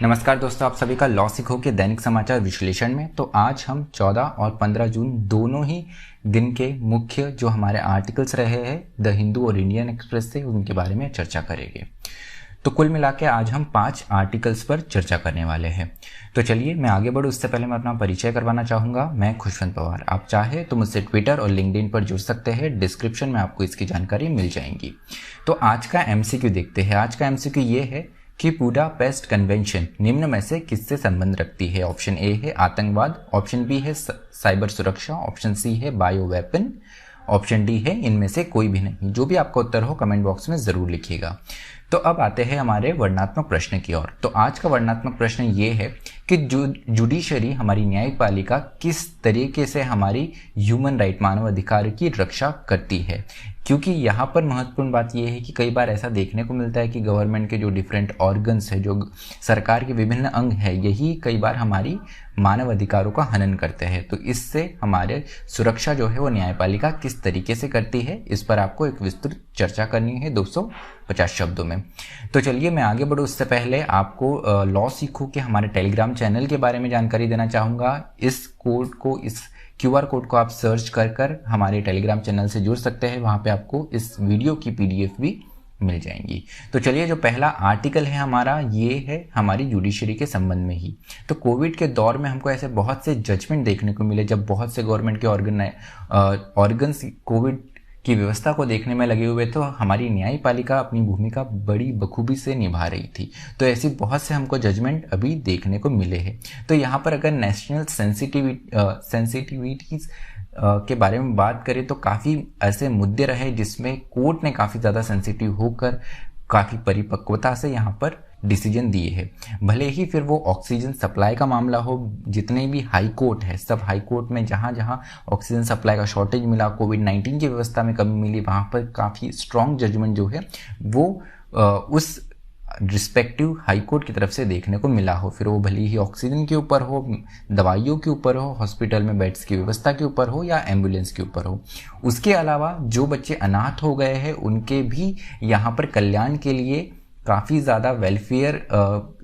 नमस्कार दोस्तों, आप सभी का लॉ सीखो के दैनिक समाचार विश्लेषण में। तो आज हम 14 और 15 जून दोनों ही दिन के मुख्य जो हमारे आर्टिकल्स रहे हैं द हिंदू और इंडियन एक्सप्रेस से, उनके बारे में चर्चा करेंगे। तो कुल मिला के आज हम 5 आर्टिकल्स पर चर्चा करने वाले हैं। तो चलिए मैं आगे बढ़ूँ उससे पहले मैं अपना परिचय करवाना चाहूँगा। मैं खुशवंत पवार। आप चाहे तो मुझसे ट्विटर और लिंक्डइन पर जुड़ सकते हैं, डिस्क्रिप्शन में आपको इसकी जानकारी मिल जाएगी। तो आज का एमसीक्यू देखते हैं। आज का एमसीक्यू ये है कि बुडापेस्ट कन्वेंशन निम्न में से किससे संबंध रखती है। ऑप्शन ए है आतंकवाद, ऑप्शन बी है साइबर सुरक्षा, ऑप्शन सी है बायो वेपन, ऑप्शन डी है इनमें से कोई भी नहीं। जो भी आपका उत्तर हो कमेंट बॉक्स में जरूर लिखिएगा। तो अब आते हैं हमारे वर्णनात्मक प्रश्न की ओर। तो आज का वर्णनात्मक प्रश्न ये है कि जुडिशरी हमारी न्यायपालिका किस तरीके से हमारी ह्यूमन राइट मानव अधिकार की रक्षा करती है। क्योंकि यहाँ पर महत्वपूर्ण बात यह है कि कई बार ऐसा देखने को मिलता है कि गवर्नमेंट के जो डिफरेंट ऑर्गन्स है, जो सरकार के विभिन्न अंग है, यही कई बार हमारी मानव अधिकारों का हनन करते हैं। तो इससे हमारे सुरक्षा जो है वो न्यायपालिका किस तरीके से करती है, इस पर आपको एक विस्तृत चर्चा करनी है 250 शब्दों में। तो चलिए मैं आगे बढ़ूँ उससे पहले आपको लॉ सीखो के हमारे टेलीग्राम चैनल के बारे में जानकारी देना चाहूँगा। इस QR कोड को आप सर्च कर हमारे टेलीग्राम चैनल से जुड़ सकते हैं। वहाँ पे आपको इस वीडियो की PDF भी मिल जाएंगी। तो चलिए जो पहला आर्टिकल है हमारा, ये है हमारी जुडिशरी के संबंध में ही। तो कोविड के दौर में हमको ऐसे बहुत से जजमेंट देखने को मिले जब बहुत से गवर्नमेंट के ऑर्गन्स कोविड की व्यवस्था को देखने में लगे हुए, तो हमारी न्यायपालिका अपनी भूमिका बड़ी बखूबी से निभा रही थी। तो ऐसी बहुत से हमको जजमेंट अभी देखने को मिले हैं। तो यहाँ पर अगर नेशनल सेंसिटिविटीज के बारे में बात करें तो काफ़ी ऐसे मुद्दे रहे जिसमें कोर्ट ने काफ़ी ज़्यादा सेंसिटिव होकर काफ़ी परिपक्वता से यहाँ पर डिसीजन दिए हैं। भले ही फिर वो ऑक्सीजन सप्लाई का मामला हो, जितने भी हाई कोर्ट है, सब हाई कोर्ट में जहाँ जहाँ ऑक्सीजन सप्लाई का शॉर्टेज मिला, कोविड-19 की व्यवस्था में कमी मिली, वहाँ पर काफ़ी स्ट्रॉन्ग जजमेंट जो है वो उस रिस्पेक्टिव हाई कोर्ट की तरफ से देखने को मिला हो। फिर वो भले ही ऑक्सीजन के ऊपर हो, दवाइयों के ऊपर हो, हॉस्पिटल में बेड्स की व्यवस्था के ऊपर हो या एम्बुलेंस के ऊपर हो। उसके अलावा जो बच्चे अनाथ हो गए हैं उनके भी यहाँ पर कल्याण के लिए काफ़ी ज़्यादा वेलफेयर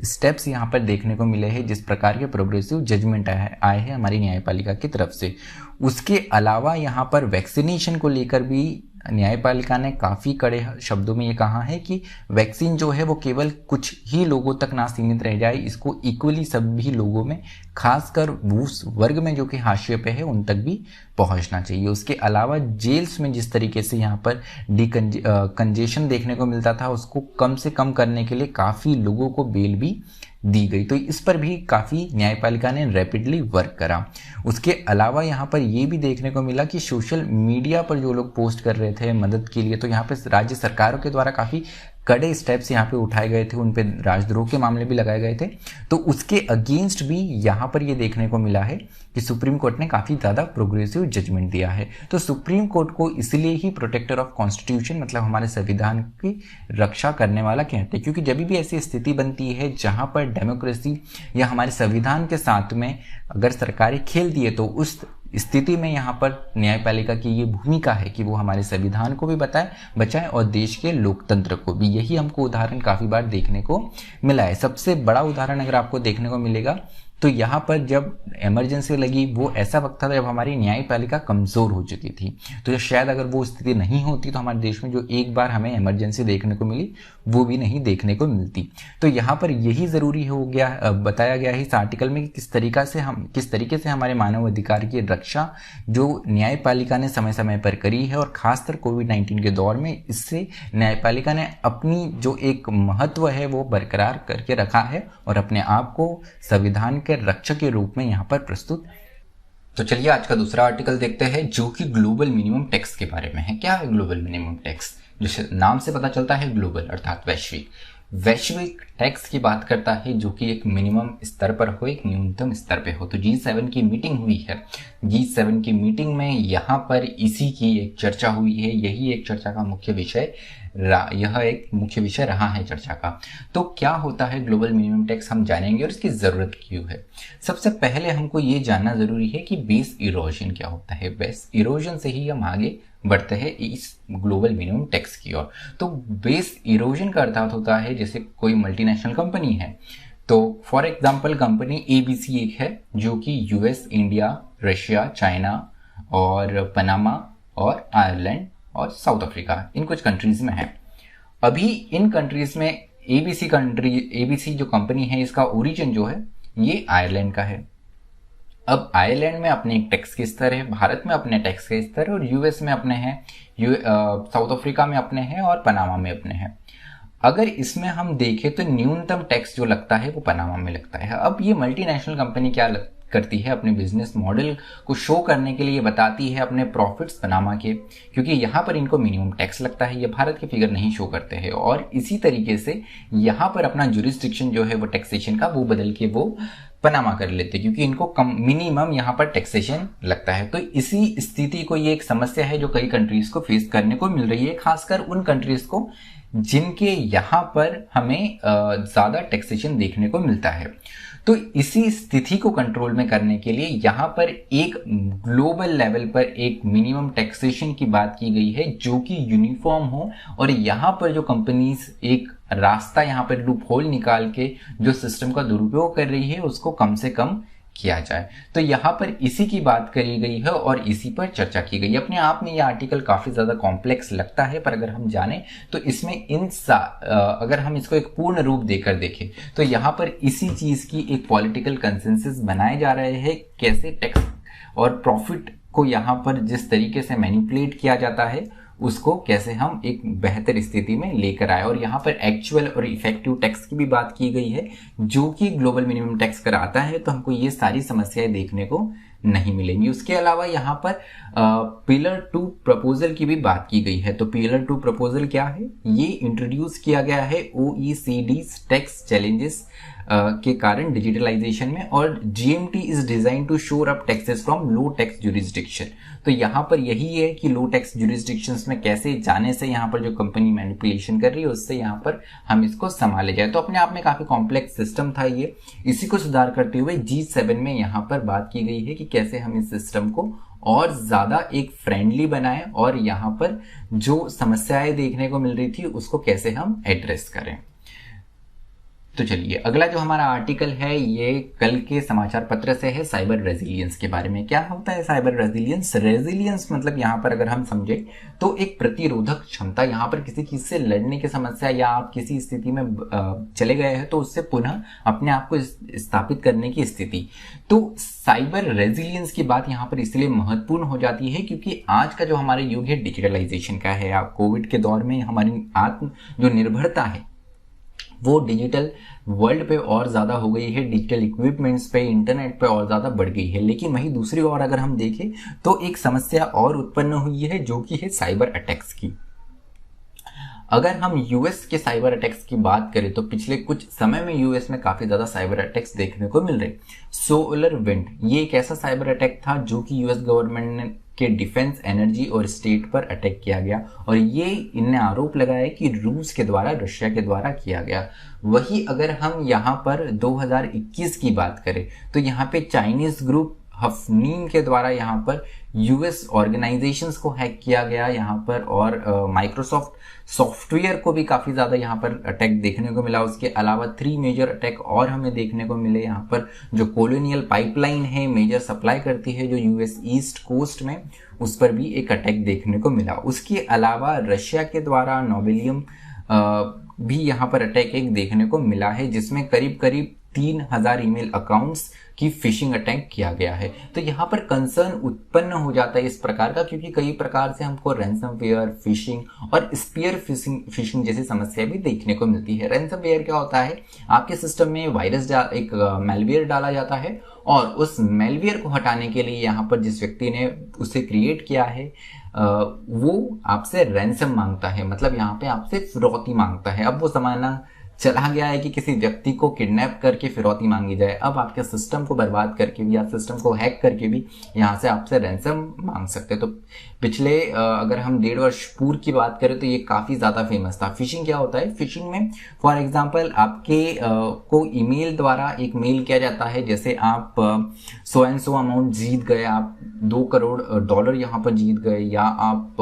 स्टेप्स यहाँ पर देखने को मिले हैं, जिस प्रकार के प्रोग्रेसिव जजमेंट आए हैं हमारी न्यायपालिका की तरफ से। उसके अलावा यहाँ पर वैक्सीनेशन को लेकर भी न्यायपालिका ने काफ़ी कड़े शब्दों में ये कहा है कि वैक्सीन जो है वो केवल कुछ ही लोगों तक ना सीमित रह जाए, इसको इक्वली सभी लोगों में, खासकर उस वर्ग में जो कि हाशिए पे है, उन तक भी पहुंचना चाहिए। उसके अलावा जेल्स में जिस तरीके से यहाँ पर कंजेशन देखने को मिलता था, उसको कम से कम करने के लिए काफ़ी लोगों को बेल भी दी गई। तो इस पर भी काफ़ी न्यायपालिका ने रैपिडली वर्क करा। उसके अलावा यहाँ पर ये भी देखने को मिला कि सोशल मीडिया पर जो लोग पोस्ट कर रहे थे मदद के लिए, तो यहाँ पर राज्य सरकारों के द्वारा काफ़ी कड़े स्टेप्स यहाँ पे उठाए गए थे, उन पे राजद्रोह के मामले भी लगाए गए थे। तो उसके अगेंस्ट भी यहाँ पर ये देखने को मिला है कि सुप्रीम कोर्ट ने काफ़ी ज़्यादा प्रोग्रेसिव जजमेंट दिया है। तो सुप्रीम कोर्ट को इसलिए ही प्रोटेक्टर ऑफ कॉन्स्टिट्यूशन, मतलब हमारे संविधान की रक्षा करने वाला कहते हैं, क्योंकि जब भी ऐसी स्थिति बनती है जहाँ पर डेमोक्रेसी या हमारे संविधान के साथ में अगर सरकारें खेलती है, तो उस स्थिति में यहाँ पर न्यायपालिका की ये भूमिका है कि वो हमारे संविधान को भी बचाए और देश के लोकतंत्र को भी। यही हमको उदाहरण काफ़ी बार देखने को मिला है। सबसे बड़ा उदाहरण अगर आपको देखने को मिलेगा तो यहाँ पर जब इमरजेंसी लगी, वो ऐसा वक्त था जब हमारी न्यायपालिका कमज़ोर हो चुकी थी। तो शायद अगर वो स्थिति नहीं होती तो हमारे देश में जो एक बार हमें इमरजेंसी देखने को मिली, वो भी नहीं देखने को मिलती। तो यहाँ पर यही ज़रूरी हो गया, बताया गया है इस आर्टिकल में कि किस तरीके से हमारे मानव अधिकार की रक्षा जो न्यायपालिका ने समय समय पर करी है, और खासकर कोविड-19 के दौर में इससे न्यायपालिका ने अपनी जो एक महत्व है वो बरकरार करके रखा है और अपने आप को संविधान के रक्षक के रूप में यहाँ पर प्रस्तुत। तो चलिए आज का दूसरा आर्टिकल देखते हैं, जो कि ग्लोबल मिनिमम टैक्स के बारे में है। क्या है ग्लोबल मिनिमम टैक्स? जो नाम से पता चलता है, ग्लोबल अर्थात वैश्विक टैक्स की बात करता है, जो कि एक मिनिमम स्तर पर हो, एक न्यूनतम स्तर पे हो। तो G7 की मीटिंग हुई है। G7 की मीटिंग में यहाँ पर इसी की एक चर्चा हुई है। यही एक चर्चा का मुख्य विषय यह एक मुख्य विषय रहा है चर्चा का। तो क्या होता है ग्लोबल मिनिमम टैक्स, हम जानेंगे और इसकी ज़रूरत क्यों है। सबसे पहले हमको ये जानना ज़रूरी है कि बेस इरोजन क्या होता है। बेस इरोजन से ही हम आगे बढ़ते हैं इस ग्लोबल मिनिमम टैक्स की ओर। तो बेस इरोजन का अर्थात होता है, जैसे कोई मल्टीनेशनल कंपनी है तो फॉर एग्जांपल कंपनी ABC एक है जो कि यूएस, इंडिया, रशिया, चाइना और पनामा और आयरलैंड और साउथ अफ्रीका इन कुछ कंट्रीज में है। अभी इन कंट्रीज में ABC जो कंपनी है इसका ओरिजिन जो है ये आयरलैंड का है। अब आयरलैंड में अपने एक टैक्स के स्तर है, भारत में अपने टैक्स के स्तर है और यूएस में अपने हैं, साउथ अफ्रीका में अपने हैं और पनामा में अपने हैं। अगर इसमें हम देखें तो न्यूनतम टैक्स जो लगता है वो पनामा में लगता है। अब ये मल्टीनेशनल कंपनी क्या करती है, अपने बिजनेस मॉडल को शो करने के लिए बताती है अपने प्रॉफिट्स पनामा के, क्योंकि यहाँ पर इनको मिनिमम टैक्स लगता है, ये भारत के फिगर नहीं शो करते हैं। और इसी तरीके से यहाँ पर अपना जुरिस्डिक्शन जो है वो टैक्सेशन का वो बदल के वो पनामा कर लेते हैं, क्योंकि इनको कम मिनिमम यहाँ पर टैक्सेशन लगता है। तो इसी स्थिति को, ये एक समस्या है जो कई कंट्रीज को फेस करने को मिल रही है, खासकर उन कंट्रीज को जिनके यहाँ पर हमें ज्यादा टैक्सेशन देखने को मिलता है। तो इसी स्थिति को कंट्रोल में करने के लिए यहाँ पर एक ग्लोबल लेवल पर एक मिनिमम टैक्सेशन की बात की गई है जो कि यूनिफॉर्म हो, और यहाँ पर जो कंपनीज एक रास्ता यहाँ पर लूप होल निकाल के जो सिस्टम का दुरुपयोग कर रही है उसको कम से कम किया जाए। तो यहाँ पर इसी की बात करी गई है और इसी पर चर्चा की गई है। अपने आप में यह आर्टिकल काफी ज्यादा कॉम्प्लेक्स लगता है, पर अगर हम जाने तो इसमें अगर हम इसको एक पूर्ण रूप देकर देखें तो यहाँ पर इसी चीज की एक पॉलिटिकल कंसेंसस बनाए जा रहे हैं, कैसे टैक्स और प्रॉफिट को यहाँ पर जिस तरीके से मैनिपुलेट किया जाता है उसको कैसे हम एक बेहतर स्थिति में लेकर आए। और यहाँ पर एक्चुअल और इफेक्टिव टैक्स की भी बात की गई है जो कि ग्लोबल मिनिमम टैक्स कराता है, तो हमको ये सारी समस्याएं देखने को नहीं मिलेंगी। उसके अलावा यहाँ पर पिलर 2 प्रपोजल की भी बात की गई है। तो पिलर 2 प्रपोजल क्या है, ये इंट्रोड्यूस किया गया है OECD टैक्स चैलेंजेस के कारण डिजिटलाइजेशन में, और GMT is design to shore up taxes from low tax jurisdiction. तो यहाँ पर यही है कि लो टैक्स जुरिस्डिक्शंस में कैसे जाने से यहाँ पर जो कंपनी मैनिपुलेशन कर रही है उससे यहाँ पर हम इसको संभाले जाए। तो अपने आप में काफी कॉम्प्लेक्स सिस्टम था ये, इसी को सुधार करते हुए G7 में यहाँ पर बात की गई है कि कैसे हम इस सिस्टम को और ज्यादा एक फ्रेंडली बनाएं और यहाँ पर जो समस्याएं देखने को मिल रही थी उसको कैसे हम एड्रेस करें। तो चलिए अगला जो हमारा आर्टिकल है ये कल के समाचार पत्र से है, साइबर रेजिलियंस के बारे में। क्या होता है साइबर रेजिलियंस? रेजिलियंस मतलब यहाँ पर अगर हम समझे तो एक प्रतिरोधक क्षमता, यहाँ पर किसी चीज से लड़ने की समस्या या आप किसी स्थिति में चले गए हैं तो उससे पुनः अपने आप को स्थापित करने की स्थिति। तो साइबर रेजिलियंस की बात यहाँ पर इसलिए महत्वपूर्ण हो जाती है क्योंकि आज का जो हमारा युग है डिजिटलाइजेशन का है। आप कोविड के दौर में हमारी आत्म जो निर्भरता है वो डिजिटल वर्ल्ड पे और ज्यादा हो गई है, डिजिटल इक्विपमेंट्स पे, इंटरनेट पे और ज्यादा बढ़ गई है। लेकिन वहीं दूसरी ओर अगर हम देखें तो एक समस्या और उत्पन्न हुई है जो कि है साइबर अटैक्स की। अगर हम यूएस के साइबर अटैक्स की बात करें तो पिछले कुछ समय में यूएस में काफी ज्यादा साइबर अटैक्स देखने को मिल रहे। सोलर विंड ये एक ऐसा साइबर अटैक था जो कि यूएस गवर्नमेंट ने के डिफेंस, एनर्जी और स्टेट पर अटैक किया गया, और ये इनने आरोप लगाया कि रूस के द्वारा, रशिया के द्वारा किया गया। वही अगर हम यहाँ पर 2021 की बात करें तो यहाँ पे चाइनीज ग्रुप हफनीम के द्वारा यहाँ पर यूएस ऑर्गेनाइजेशंस को हैक किया गया यहाँ पर, और माइक्रोसॉफ्ट सॉफ्टवेयर को भी काफी ज्यादा यहाँ पर अटैक देखने को मिला। उसके अलावा 3 मेजर अटैक और हमें देखने को मिले यहाँ पर। जो कोलोनियल पाइपलाइन है मेजर सप्लाई करती है जो यूएस ईस्ट कोस्ट में, उस पर भी एक अटैक देखने को मिला। उसके अलावा रशिया के द्वारा नोबेलियम भी यहाँ पर अटैक एक देखने को मिला है जिसमें करीब करीब 3000 ईमेल अकाउंट्स की फिशिंग अटैक किया गया है। तो यहाँ पर कंसर्न उत्पन्न हो जाता है इस प्रकार का, क्योंकि कई प्रकार से हमको रैंसमवेयर, फिशिंग और स्पीयर फिशिंग जैसी समस्या भी देखने को मिलती है। रैंसमवेयर क्या होता है, आपके सिस्टम में वायरस एक मेलवेयर डाला जाता है और उस मेलवेयर को हटाने के लिए यहाँ पर जिस व्यक्ति ने उसे क्रिएट किया है वो आपसे रैंसम मांगता है, मतलब यहाँ पे आपसे फिरौती मांगता है। अब वो जमाना चला गया है कि किसी व्यक्ति को किडनैप करके फिरौती मांगी जाए। अब आपके सिस्टम को बर्बाद करके भी या सिस्टम को हैक करके भी यहाँ से आपसे रैंसम मांग सकते हैं। तो पिछले अगर हम 1.5 वर्ष पूर्व की बात करें तो ये काफी ज्यादा फेमस था। फिशिंग क्या होता है, फिशिंग में फॉर एग्जांपल आपके को ईमेल द्वारा एक मेल किया जाता है, जैसे आप सो एंड सो अमाउंट जीत गए, आप $2 करोड़ यहाँ पर जीत गए, या आप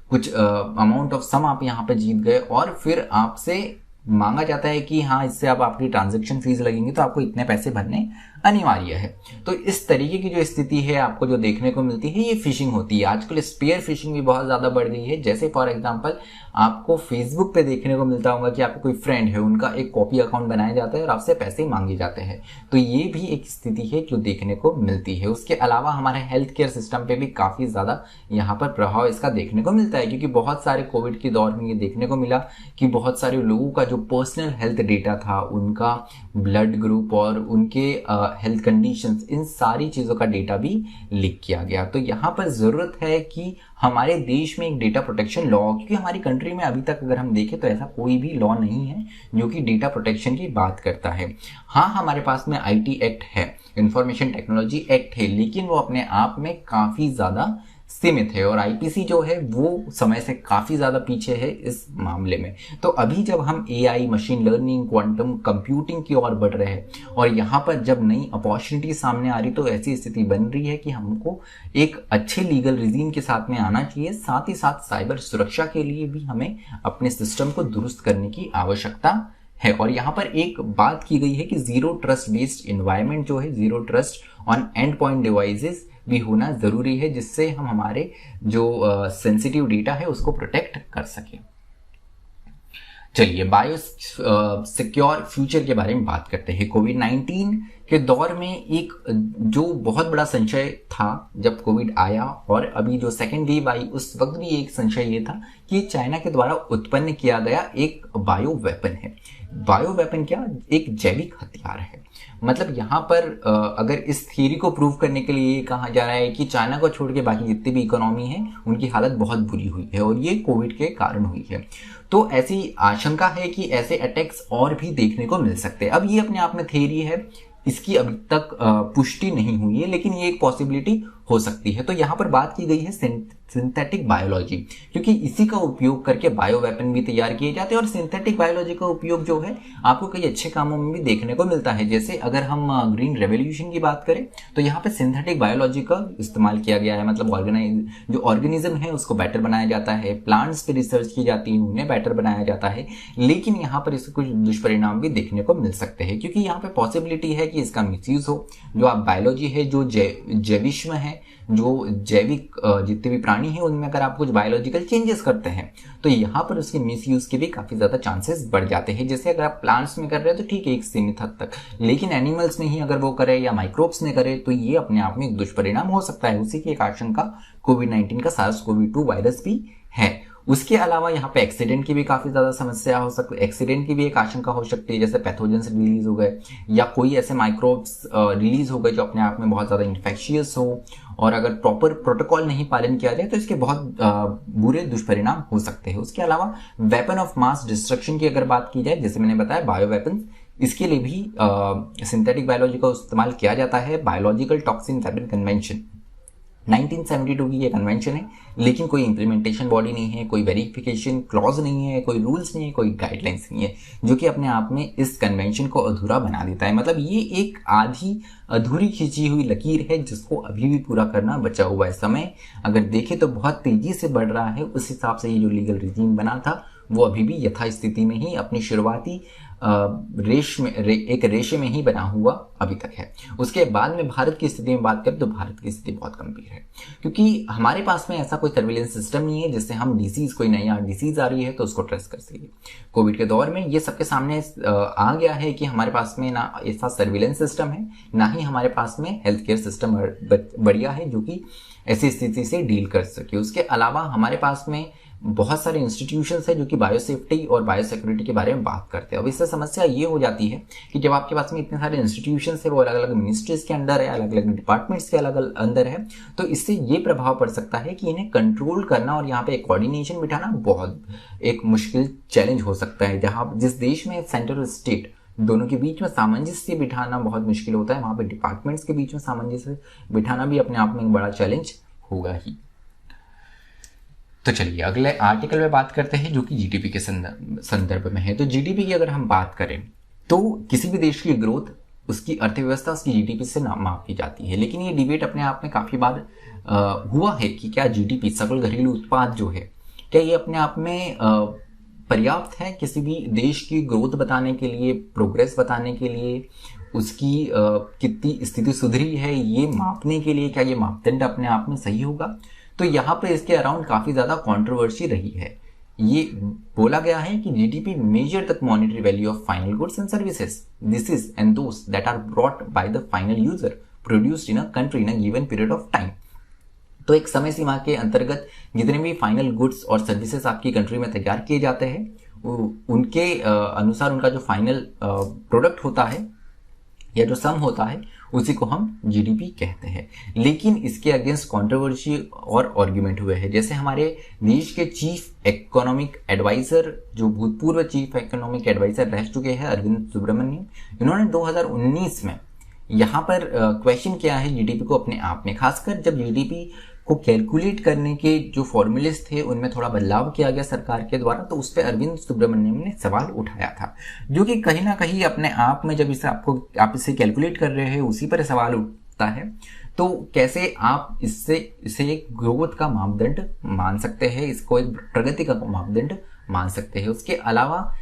कुछ अमाउंट ऑफ सम आप यहाँ पे जीत गए, और फिर आपसे मांगा जाता है कि हाँ इससे अब आपकी ट्रांजैक्शन फीस लगेंगी तो आपको इतने पैसे भरने अनिवार्य है। तो इस तरीके की जो स्थिति है आपको जो देखने को मिलती है ये फिशिंग होती है। आजकल स्पेयर फिशिंग भी बहुत ज़्यादा बढ़ गई है। जैसे फॉर एग्जांपल आपको फेसबुक पे देखने को मिलता होगा कि आपका कोई फ्रेंड है, उनका एक कॉपी अकाउंट बनाया जाता है और आपसे पैसे मांगे जाते हैं। तो ये भी एक स्थिति है जो देखने को मिलती है। उसके अलावा हमारे हेल्थ केयर सिस्टम पे भी काफ़ी ज़्यादा यहाँ पर प्रभाव इसका देखने को मिलता है, क्योंकि बहुत सारे कोविड के दौर में ये देखने को मिला कि बहुत सारे लोगों का जो पर्सनल हेल्थ डेटा था, उनका ब्लड ग्रुप और उनके हेल्थ कंडीशंस, इन सारी चीज़ों का डेटा भी लीक किया गया। तो यहाँ पर ज़रूरत है कि हमारे देश में एक डेटा प्रोटेक्शन लॉ, क्योंकि हमारी कंट्री में अभी तक अगर हम देखें तो ऐसा कोई भी लॉ नहीं है जो कि डेटा प्रोटेक्शन की बात करता है। हाँ, हमारे पास में आईटी एक्ट है, इंफॉर्मेशन टेक्नोलॉजी एक्ट है, लेकिन वो अपने आप में काफ़ी ज़्यादा सीमित है और आईपीसी जो है वो समय से काफ़ी ज़्यादा पीछे है इस मामले में। तो अभी जब हम AI, machine learning, quantum computing की ओर बढ़ रहे हैं और यहाँ पर जब नई अपॉर्चुनिटी सामने आ रही, तो ऐसी स्थिति बन रही है कि हमको एक अच्छे लीगल रिजीम के साथ में आना चाहिए। साथ ही साथ साइबर सुरक्षा के लिए भी हमें अपने सिस्टम को दुरुस्त करने की आवश्यकता है। और यहाँ पर एक बात की गई है कि जीरो ट्रस्ट बेस्ड इन्वायरमेंट जो है, zero trust on and point devices भी होना जरूरी है, जिससे हम हमारे जो सेंसिटिव डेटा है उसको प्रोटेक्ट कर सके। चलिए बायो सिक्योर फ्यूचर के बारे में बात करते हैं। कोविड-19 के दौर में एक जो बहुत बड़ा संशय था जब कोविड आया और अभी जो सेकेंड वेव आई, उस वक्त भी एक संशय ये था कि चाइना के द्वारा उत्पन्न किया गया एक बायो वेपन है। बायो वेपन क्या? एक जैविक हथियार है। मतलब यहाँ पर अगर इस थियरी को प्रूव करने के लिए कहा जा रहा है कि चाइना को छोड़ के बाकी जितनी भी इकोनॉमी है उनकी हालत बहुत बुरी हुई है और ये कोविड के कारण हुई है। तो ऐसी आशंका है कि ऐसे अटैक्स और भी देखने को मिल सकते हैं। अब ये अपने आप में थियरी है, इसकी अभी तक पुष्टि नहीं हुई है, लेकिन ये एक पॉसिबिलिटी हो सकती है। तो यहाँ पर बात की गई है सिंथेटिक बायोलॉजी, क्योंकि इसी का उपयोग करके बायो वेपन भी तैयार किए जाते हैं और सिंथेटिक बायोलॉजी का उपयोग जो है आपको कई अच्छे कामों में भी देखने को मिलता है। जैसे अगर हम ग्रीन रेवोल्यूशन की बात करें तो यहाँ पे सिंथेटिक बायोलॉजी का इस्तेमाल किया गया है। मतलब जो ऑर्गेनिज्म है उसको बेटर बनाया जाता है, प्लांट्स पे रिसर्च की जाती है, उन्हें बेटर बनाया जाता है। लेकिन यहाँ पर इसके कुछ दुष्परिणाम भी देखने को मिल सकते हैं, क्योंकि यहाँ पे पॉसिबिलिटी है कि इसका मिसयूज हो। जो आप बायोलॉजी है, जो जैविश्म है, जो जैविक जितने भी प्राणी हैं उनमें अगर आप कुछ बायोलॉजिकल चेंजेस करते हैं तो यहाँ पर उसके मिसयूज के भी काफी ज्यादा चांसेस बढ़ जाते हैं। जैसे अगर आप प्लांट्स में कर रहे हैं तो ठीक है एक सीमित हद तक, लेकिन एनिमल्स में ही अगर वो करे या माइक्रोब्स में करे तो ये अपने आप में एक दुष्परिणाम हो सकता है। उसी की एक आशंका कोविड-19 का SARS-CoV-2 वायरस भी है। उसके अलावा यहाँ पे एक्सीडेंट की भी काफी ज्यादा समस्या हो सकती है, एक्सीडेंट की भी एक आशंका हो सकती है, जैसे पैथोजेंस रिलीज हो गए या कोई ऐसे माइक्रोब्स रिलीज हो गए जो अपने आप में बहुत ज्यादा इन्फेक्शियस हो, और अगर प्रॉपर प्रोटोकॉल नहीं पालन किया जाए तो इसके बहुत बुरे दुष्परिणाम हो सकते हैं। उसके अलावा वेपन ऑफ मास डिस्ट्रक्शन की अगर बात की जाए, जैसे मैंने बताया बायो वेपन, इसके लिए भी सिंथेटिक बायोलॉजी का इस्तेमाल किया जाता है। बायोलॉजिकल टॉक्सिन वेपन कन्वेंशन 1972 की ये कन्वेंशन है, लेकिन कोई इंप्लीमेंटेशन बॉडी नहीं है, कोई वेरिफिकेशन क्लॉज नहीं है, कोई रूल्स नहीं है, कोई गाइडलाइंस नहीं है, जो कि अपने आप में इस कन्वेंशन को अधूरा बना देता है। मतलब ये एक आधी अधूरी खींची हुई लकीर है जिसको अभी भी पूरा करना बचा हुआ है। समय अगर देखें तो बहुत तेजी से बढ़ रहा है, उस हिसाब से ये जो लीगल रिजीम बना था वो अभी भी यथास्थिति में ही अपनी शुरुआती एक रेशे में ही बना हुआ अभी तक है। उसके बाद में भारत की स्थिति में बात करें तो भारत की स्थिति बहुत गंभीर है, क्योंकि हमारे पास में ऐसा कोई सर्विलेंस सिस्टम नहीं है जिससे हम कोई नया डिसीज आ रही है तो उसको ट्रेस कर सके। कोविड के दौर में ये सबके सामने आ गया है कि हमारे पास में ना ऐसा सर्विलेंस सिस्टम है, ना ही हमारे पास में हेल्थ केयर सिस्टम बढ़िया है जो कि ऐसी स्थिति से डील कर सके। उसके अलावा हमारे पास में बहुत सारे इंस्टीट्यूशंस है जो कि बायोसेफ्टी और बायोसिक्योरिटी के बारे में बात करते हैं। अब इससे समस्या ये हो जाती है कि जब आपके पास में इतने सारे इंस्टीट्यूशंस है, वो अलग अलग मिनिस्ट्रीज के अंडर है, अलग अलग डिपार्टमेंट्स के अलग अलग अंदर है, तो इससे ये प्रभाव पड़ सकता है कि इन्हें कंट्रोल करना और यहाँ पे एक कोऑर्डिनेशन बिठाना बहुत एक मुश्किल चैलेंज हो सकता है। जहाँ जिस देश में सेंटर और स्टेट दोनों के बीच में सामंजस्य बिठाना बहुत मुश्किल होता है, वहाँ पे डिपार्टमेंट्स के बीच में सामंजस्य बिठाना भी अपने आप में एक बड़ा चैलेंज होगा ही। तो चलिए अगले आर्टिकल में बात करते हैं जो कि जीडीपी के संदर्भ में है। तो जीडीपी की अगर हम बात करें तो किसी भी देश की ग्रोथ उसकी अर्थव्यवस्था उसकी जीडीपी से मापी जाती है, लेकिन ये डिबेट अपने आप में काफी बार हुआ है कि क्या जीडीपी सकल घरेलू उत्पाद जो है क्या ये अपने आप में पर्याप्त है किसी भी देश की ग्रोथ बताने के लिए, प्रोग्रेस बताने के लिए, उसकी कितनी स्थिति सुधरी है ये मापने के लिए क्या ये मापदंड अपने आप में सही होगा? तो यहाँ पे इसके अराउंड काफी ज्यादा कंट्रोवर्सी रही है। ये बोला गया है कि GDP measure the monetary value of final goods and services, this is and those that are brought by the final user produced in a country in a given period of time. तो एक समय सीमा के अंतर्गत जितने भी final goods और services आपकी कंट्री में तैयार किए जाते हैं उनके अनुसार उनका जो फाइनल प्रोडक्ट होता है या जो सम होता है उसी को हम जीडीपी कहते हैं। लेकिन इसके अगेंस्ट कंट्रोवर्सी और आर्गुमेंट हुए हैं। जैसे हमारे देश के चीफ इकोनॉमिक एडवाइजर, जो भूतपूर्व चीफ इकोनॉमिक एडवाइजर रह चुके हैं, अरविंद सुब्रमण्यम, इन्होंने 2019 में यहाँ पर क्वेश्चन किया है जीडीपी को अपने आप में, खासकर जब जीडीपी को कैलकुलेट करने के जो फॉर्मूलेस थे उनमें थोड़ा बदलाव किया गया सरकार के द्वारा, तो उस पर अरविंद सुब्रमण्यम ने सवाल उठाया था, जो कि कहीं ना कहीं अपने आप में जब आप इसे कैलकुलेट कर रहे हैं उसी पर सवाल उठता है। तो कैसे आप इसे एक ग्रोथ का मापदंड मान सकते हैं, इसको एक प्रगति का मापदंड मान सकते हैं। उसके अलावा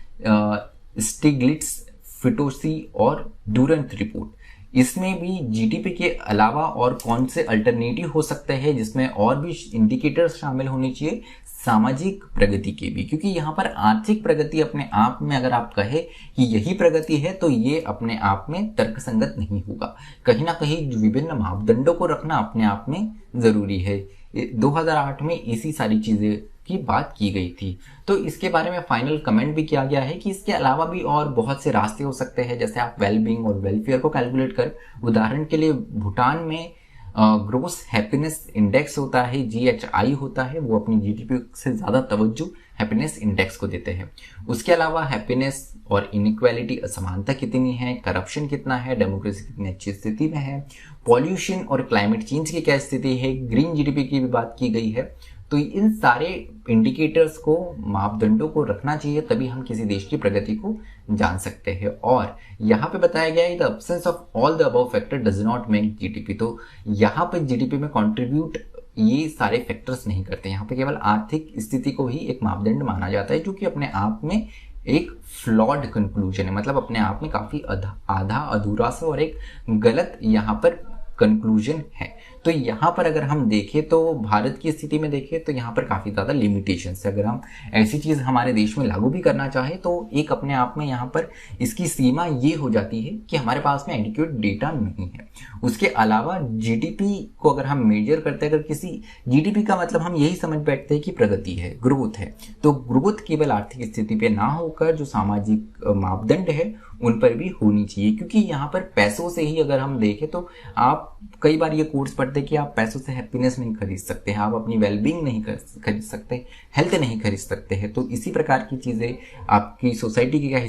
स्टिग्लिट्स, फिटोसी और डूरंट रिपोर्ट, इसमें भी जीडीपी के अलावा और कौन से अल्टरनेटिव हो सकते हैं जिसमें और भी इंडिकेटर्स शामिल होने चाहिए, सामाजिक प्रगति के भी, क्योंकि यहाँ पर आर्थिक प्रगति अपने आप में अगर आप कहे कि यही प्रगति है तो ये अपने आप में तर्कसंगत नहीं होगा। कहीं ना कहीं विभिन्न मापदंडों को रखना अपने आप में जरूरी है। 2008 में इसी सारी चीजें की बात की गई थी। तो इसके बारे में फाइनल कमेंट भी किया गया है कि इसके अलावा भी और बहुत से रास्ते हो सकते हैं, जैसे आप वेलबींग और वेलफेयर को कैलकुलेट कर, उदाहरण के लिए भूटान में ग्रोस हैप्पीनेस इंडेक्स होता है, GHI होता है, वो अपनी जीडीपी से ज्यादा तवज्जो हैप्पीनेस इंडेक्स को देते हैं। उसके अलावा हैप्पीनेस और इनइक्वालिटी, असमानता कितनी है, करप्शन कितना है, डेमोक्रेसी कितनी अच्छी स्थिति में है, पॉल्यूशन और क्लाइमेट चेंज की क्या स्थिति है, ग्रीन जीडीपी की भी बात की गई है। तो इन सारे इंडिकेटर्स को, मापदंडों को रखना चाहिए, तभी हम किसी देश की प्रगति को जान सकते हैं। और यहाँ पे बताया गया है the absence of all the above factor does not make GDP. तो यहाँ पे जीडीपी में कंट्रीब्यूट ये सारे फैक्टर्स नहीं करते। यहाँ पे केवल आर्थिक स्थिति को ही एक मापदंड माना जाता है, जो कि अपने आप में एक फ्लॉड कंक्लूजन है, मतलब अपने आप में काफी आधा अधूरा सा और एक गलत यहाँ पर कंक्लूजन है। तो यहाँ पर अगर हम देखें तो भारत की स्थिति में देखें तो यहाँ पर काफी ज्यादा लिमिटेशंस है। अगर हम ऐसी चीज हमारे देश में लागू भी करना चाहे तो एक अपने आप में यहाँ पर इसकी सीमा ये हो जाती है कि हमारे पास में एडिक्वेट डेटा नहीं है। उसके अलावा जीडीपी को अगर हम मेजर करते हैं, अगर किसी जीडीपी का मतलब हम यही समझ बैठते हैं कि प्रगति है, ग्रोथ है, तो ग्रोथ केवल आर्थिक स्थिति पे ना होकर जो सामाजिक मापदंड है उन पर भी होनी चाहिए। क्योंकि यहाँ पर पैसों से ही अगर हम देखें तो आप कई बार ये कोर्स पढ़ते कि आप पैसों से हैप्पीनेस नहीं खरीद सकते हैं, आप अपनी वेलबींग नहीं खरीद सकते, हेल्थ नहीं खरीद सकते हैं। तो इसी प्रकार की चीजें, आपकी सोसाइटी की क्या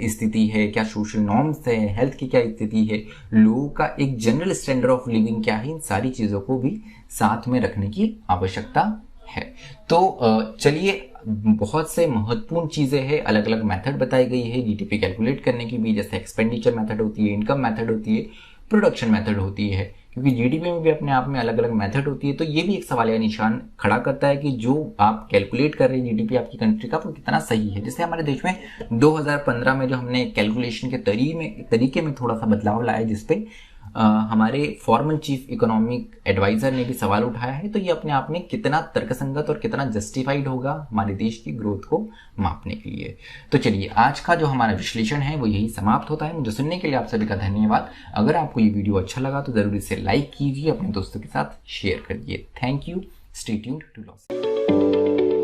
स्थिति है, क्या सोशल नॉर्म्स है, हेल्थ की क्या स्थिति है, लोगों का एक जनरल स्टैंडर्ड ऑफ लिविंग क्या है, इन सारी चीजों को भी साथ में रखने की आवश्यकता है। तो चलिए, बहुत से महत्वपूर्ण चीजें हैं, अलग अलग मेथड बताई गई है जीडीपी कैलकुलेट करने की भी, जैसे एक्सपेंडिचर मेथड होती है, इनकम मेथड होती है, प्रोडक्शन मेथड होती है। क्योंकि जीडीपी में भी अपने आप में अलग अलग मेथड होती है, तो ये भी एक सवालिया निशान खड़ा करता है कि जो आप कैलकुलेट कर रहे हैं जीडीपी आपकी कंट्री का, वो कितना सही है। जैसे हमारे देश में 2015 में जो हमने कैलकुलेशन के तरीके में थोड़ा सा बदलाव लाया, जिसपे हमारे फॉर्मल चीफ इकोनॉमिक एडवाइजर ने भी सवाल उठाया है, तो ये अपने आप में कितना तर्कसंगत और कितना जस्टिफाइड होगा हमारे देश की ग्रोथ को मापने के लिए। तो चलिए, आज का जो हमारा विश्लेषण है वो यही समाप्त होता है। मुझे सुनने के लिए आप सभी का धन्यवाद। अगर आपको ये वीडियो अच्छा लगा तो जरूर इसे लाइक कीजिए, अपने दोस्तों के साथ शेयर करिए। Thank you. Stay tuned to loss.